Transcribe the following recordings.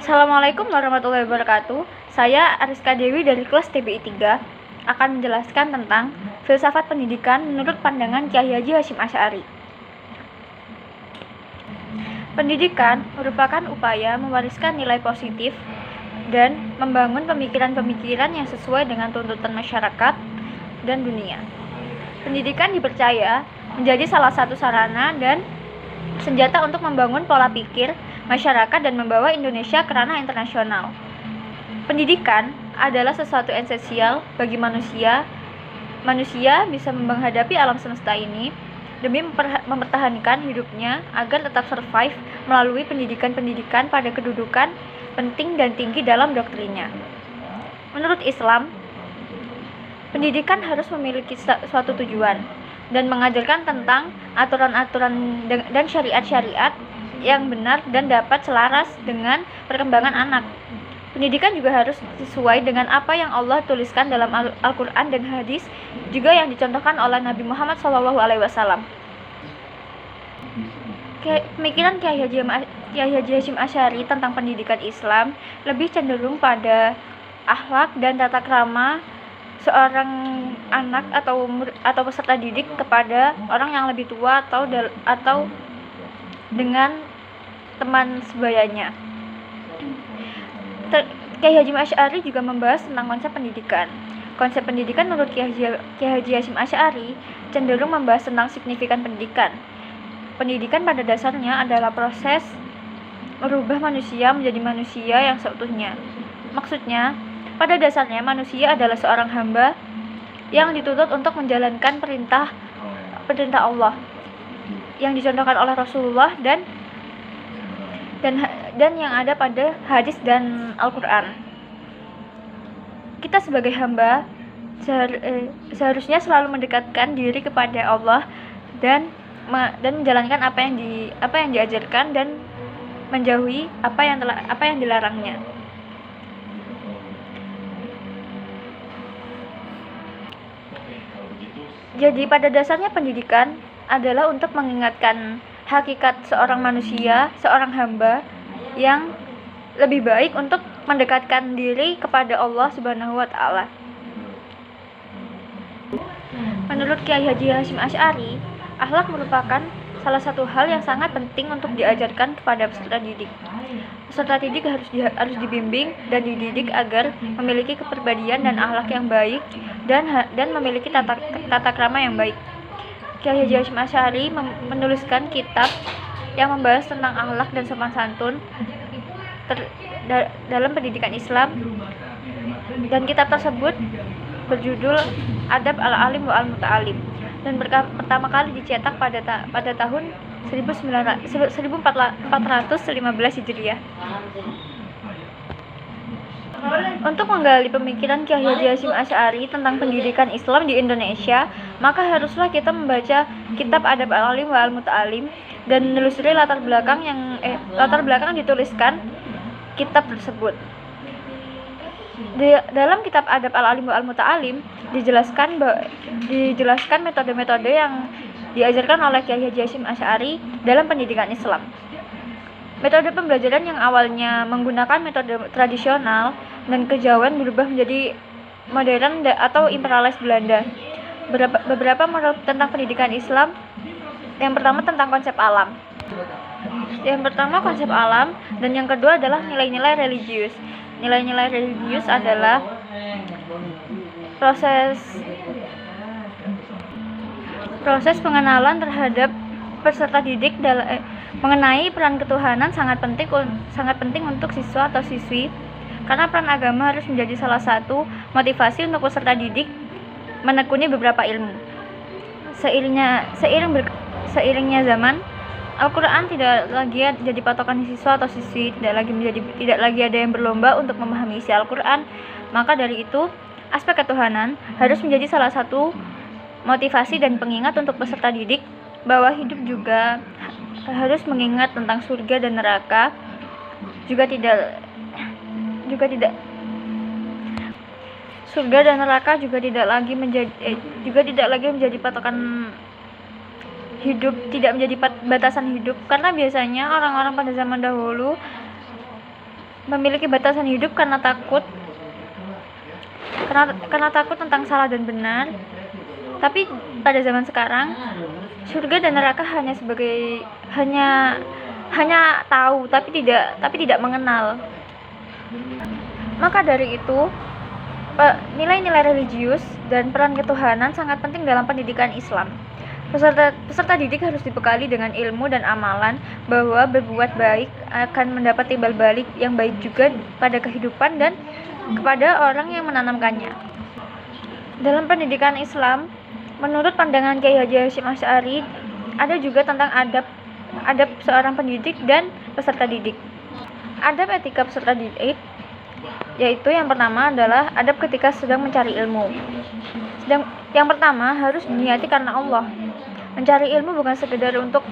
Assalamualaikum warahmatullahi wabarakatuh. Saya Ariska Dewi dari kelas TBI 3 akan menjelaskan tentang filsafat pendidikan menurut pandangan Kyai Haji Hasyim Asy'ari. Pendidikan merupakan upaya mewariskan nilai positif dan membangun pemikiran-pemikiran yang sesuai dengan tuntutan masyarakat dan dunia. Pendidikan dipercaya menjadi salah satu sarana dan senjata untuk membangun pola pikir masyarakat dan membawa Indonesia ke ranah internasional. Pendidikan adalah sesuatu esensial bagi manusia. Manusia bisa menghadapi alam semesta ini demi mempertahankan hidupnya agar tetap survive melalui pendidikan-pendidikan pada kedudukan penting dan tinggi dalam doktrinnya. Menurut Islam, pendidikan harus memiliki suatu tujuan dan mengajarkan tentang aturan-aturan dan syariat-syariat yang benar dan dapat selaras dengan perkembangan anak. Pendidikan juga harus sesuai dengan apa yang Allah tuliskan dalam Al-Quran dan hadis, juga yang dicontohkan oleh Nabi Muhammad SAW. Pemikiran Kyai Haji Hasyim Asy'ari tentang pendidikan Islam lebih cenderung pada akhlak dan tata krama seorang anak atau peserta didik kepada orang yang lebih tua atau dengan teman sebayanya. Kyai Hasyim Asy'ari juga membahas tentang konsep pendidikan. Konsep pendidikan menurut Kyai Haji Hasyim Asy'ari cenderung membahas tentang signifikan pendidikan. Pendidikan pada dasarnya adalah proses merubah manusia menjadi manusia yang seutuhnya. Maksudnya, pada dasarnya manusia adalah seorang hamba yang dituntut untuk menjalankan perintah Allah yang dicontohkan oleh Rasulullah dan yang ada pada hadis dan Al-Quran. Kita sebagai hamba seharusnya selalu mendekatkan diri kepada Allah dan menjalankan apa yang diajarkan dan menjauhi apa yang dilarangnya. Jadi pada dasarnya pendidikan adalah untuk mengingatkan hakikat seorang manusia, seorang hamba yang lebih baik untuk mendekatkan diri kepada Allah Subhanahu wa Ta'ala. Menurut Kyai Haji Hasyim Asy'ari, akhlak merupakan salah satu hal yang sangat penting untuk diajarkan kepada peserta didik. Peserta didik harus dibimbing dan dididik agar memiliki kepribadian dan akhlak yang baik dan memiliki tata krama yang baik. Kyai Haji Hasyim Asy'ari menuliskan kitab yang membahas tentang akhlak dan sopan santun dalam pendidikan Islam, dan kitab tersebut berjudul Adab Al-Alim wa Al-Muta'alim dan pertama kali dicetak pada tahun 1415 Hijriah. Untuk menggali pemikiran Kyai Haji Hasyim Asy'ari tentang pendidikan Islam di Indonesia, maka haruslah kita membaca kitab Adab Al-Alim wa Al-Muta'alim dan menelusuri latar belakang yang dituliskan kitab tersebut. Dalam kitab Adab Al-Alim wa Al-Muta'alim dijelaskan metode-metode yang diajarkan oleh Kyai Haji Hasyim Asy'ari dalam pendidikan Islam. Metode pembelajaran yang awalnya menggunakan metode tradisional dan kejawen berubah menjadi modern atau imperialis Belanda. Beberapa model tentang pendidikan Islam. Yang pertama tentang konsep alam. Dan yang kedua adalah nilai-nilai religius. Nilai-nilai religius adalah proses pengenalan terhadap peserta didik mengenai peran ketuhanan sangat penting untuk siswa atau siswi, karena peran agama harus menjadi salah satu motivasi untuk peserta didik menekuni beberapa ilmu. Seiringnya zaman, Al-Quran tidak lagi jadi patokan siswa atau siswi, tidak lagi ada yang berlomba untuk memahami isi Al-Quran. Maka dari itu, aspek ketuhanan harus menjadi salah satu motivasi dan pengingat untuk peserta didik bahwa hidup juga harus mengingat tentang surga dan neraka. Surga dan neraka juga tidak lagi menjadi patokan hidup, tidak menjadi batasan hidup, karena biasanya orang-orang pada zaman dahulu memiliki batasan hidup karena takut tentang salah dan benar. Tapi pada zaman sekarang, surga dan neraka hanya tahu tapi tidak mengenal. Maka dari itu, nilai-nilai religius dan peran ketuhanan sangat penting dalam pendidikan Islam. Peserta didik harus dibekali dengan ilmu dan amalan bahwa berbuat baik akan mendapat timbal balik yang baik juga pada kehidupan dan kepada orang yang menanamkannya. Dalam pendidikan Islam, menurut pandangan Kiai Haji Hasyim Asy'ari, ada juga tentang adab seorang pendidik dan peserta didik. Adab etika peserta didik yaitu yang pertama adalah adab ketika sedang mencari ilmu. Yang pertama harus diniati karena Allah. Mencari ilmu bukan sekedar untuk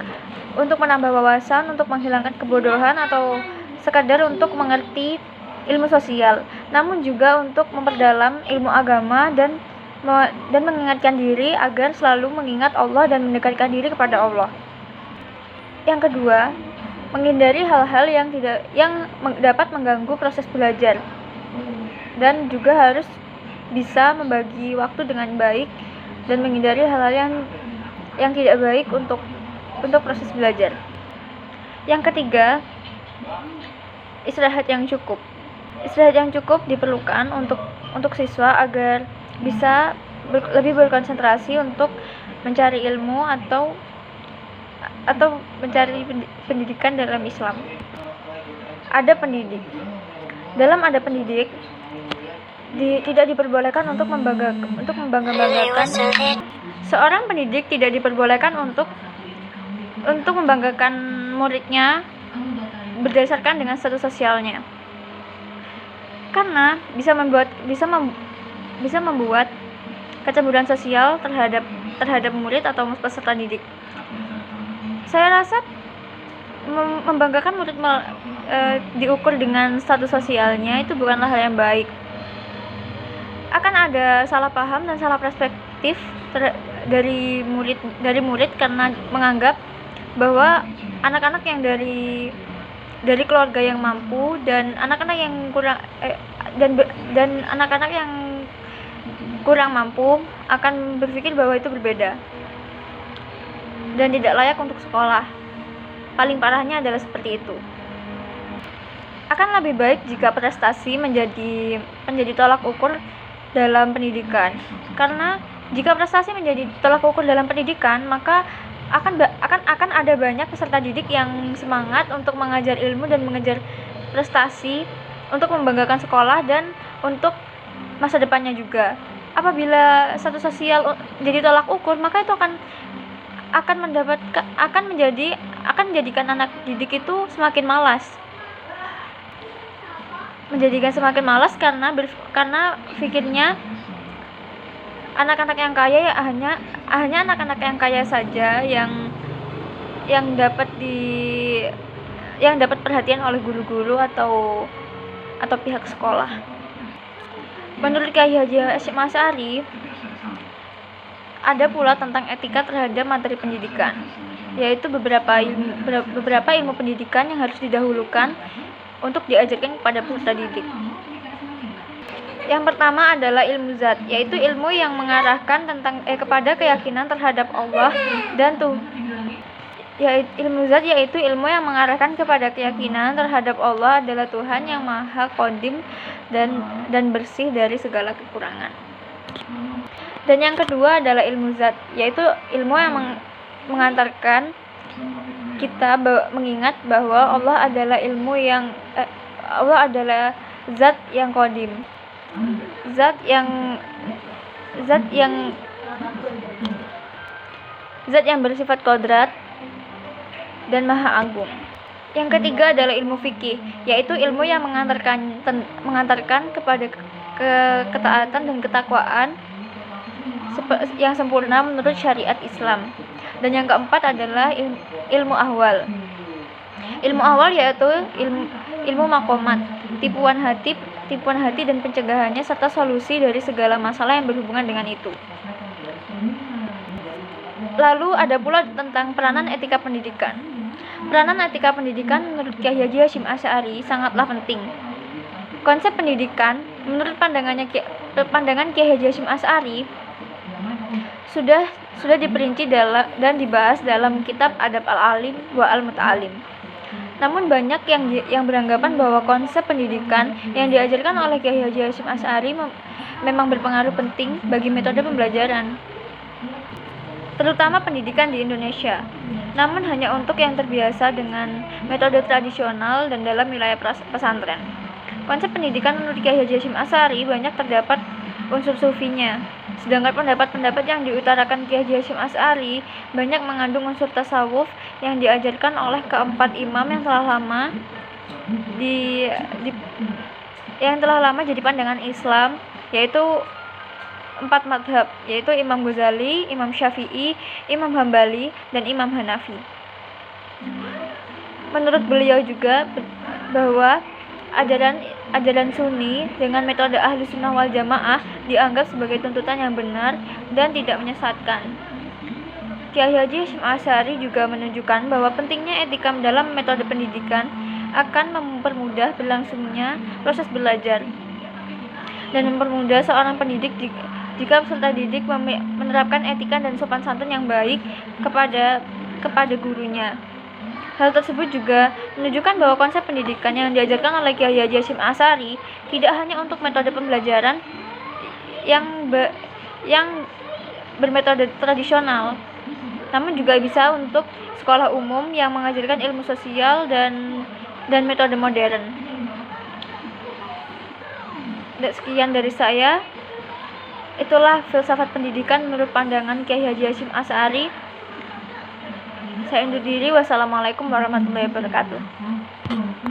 menambah wawasan, untuk menghilangkan kebodohan atau sekadar untuk mengerti ilmu sosial, namun juga untuk memperdalam ilmu agama dan mengingatkan diri agar selalu mengingat Allah dan mendekatkan diri kepada Allah. Yang kedua, menghindari hal-hal yang dapat mengganggu proses belajar, dan juga harus bisa membagi waktu dengan baik dan menghindari hal-hal yang tidak baik untuk proses belajar. Yang ketiga, istirahat yang cukup. Istirahat yang cukup diperlukan untuk siswa agar bisa lebih berkonsentrasi untuk mencari ilmu atau mencari pendidikan dalam Islam. Adab pendidik. Dalam adab pendidik tidak diperbolehkan untuk membangga-banggakan. Seorang pendidik tidak diperbolehkan untuk membanggakan muridnya berdasarkan dengan status sosialnya, karena bisa membuat kecemburuan sosial terhadap murid atau peserta didik. Saya rasa membanggakan murid diukur dengan status sosialnya itu bukanlah hal yang baik. Akan ada salah paham dan salah perspektif dari murid karena menganggap bahwa anak-anak yang dari keluarga yang mampu dan anak-anak yang anak-anak yang kurang mampu akan berpikir bahwa itu berbeda dan tidak layak untuk sekolah. Paling parahnya adalah seperti itu. Akan lebih baik jika prestasi menjadi tolak ukur dalam pendidikan. Karena jika prestasi menjadi tolak ukur dalam pendidikan, maka akan ada banyak peserta didik yang semangat untuk mengajar ilmu dan mengejar prestasi, untuk membanggakan sekolah dan untuk masa depannya juga. Apabila status sosial jadi tolak ukur, maka itu akan menjadikan anak didik itu semakin malas. Karena pikirnya anak-anak yang kaya hanya anak-anak yang kaya saja yang dapat perhatian oleh guru-guru atau pihak sekolah. Menurut Kiai Haji Hasyim Asy'ari, ada pula tentang etika terhadap materi pendidikan, yaitu beberapa ilmu pendidikan yang harus didahulukan untuk diajarkan kepada peserta didik. Yang pertama adalah ilmu zat, yaitu ilmu yang mengarahkan kepada keyakinan terhadap Allah dan ilmu zat yaitu ilmu yang mengarahkan kepada keyakinan terhadap Allah adalah Tuhan yang Maha Qadim dan bersih dari segala kekurangan. Dan yang kedua adalah ilmu zat, yaitu ilmu yang mengantarkan kita mengingat bahwa Allah adalah zat yang qadim, zat yang bersifat kodrat dan maha agung. Yang ketiga adalah ilmu fikih, yaitu ilmu yang mengantarkan kepada ketaatan dan ketakwaan yang sempurna menurut syariat Islam. Dan yang keempat adalah ilmu ahwal. Ilmu ahwal yaitu ilmu makomat, tipuan hati dan pencegahannya serta solusi dari segala masalah yang berhubungan dengan itu. Lalu ada pula tentang peranan etika pendidikan. Peranan etika pendidikan menurut Kiai Haji Hasyim Asy'ari sangatlah penting. Konsep pendidikan menurut pandangan Kiai Haji Hasyim Asy'ari sudah diperinci dan dibahas dalam kitab Adab Al-Alim wa Al-Muta'alim. Namun banyak yang beranggapan bahwa konsep pendidikan yang diajarkan oleh Kiai Haji Hasyim Asy'ari memang berpengaruh penting bagi metode pembelajaran, terutama pendidikan di Indonesia. Namun hanya untuk yang terbiasa dengan metode tradisional dan dalam wilayah pesantren. Konsep pendidikan menurut Kiai Haji Hasyim Asy'ari banyak terdapat unsur sufinya, sedangkan pendapat-pendapat yang diutarakan Kiai Haji Hasyim Asy'ari banyak mengandung unsur tasawuf yang diajarkan oleh keempat imam yang telah lama jadi pandangan Islam, yaitu 4 madhab, yaitu Imam Ghazali, Imam Syafi'i, Imam Hambali, dan Imam Hanafi. Menurut beliau juga bahwa ajaran Sunni dengan metode Ahlu Sunnah wal Jamaah dianggap sebagai tuntutan yang benar dan tidak menyesatkan. Kiai Haji Hasyim Asy'ari juga menunjukkan bahwa pentingnya etika dalam metode pendidikan akan mempermudah berlangsungnya proses belajar dan mempermudah seorang pendidik jika peserta didik menerapkan etika dan sopan santun yang baik kepada gurunya. Hal tersebut juga menunjukkan bahwa konsep pendidikan yang diajarkan oleh Kiai Haji Hasyim Asy'ari tidak hanya untuk metode pembelajaran yang bermetode tradisional, namun juga bisa untuk sekolah umum yang mengajarkan ilmu sosial dan metode modern. Sekian dari saya. Itulah filsafat pendidikan menurut pandangan Kiai Haji Hasyim Asy'ari. Saya undur diri. Wassalamualaikum warahmatullahi wabarakatuh.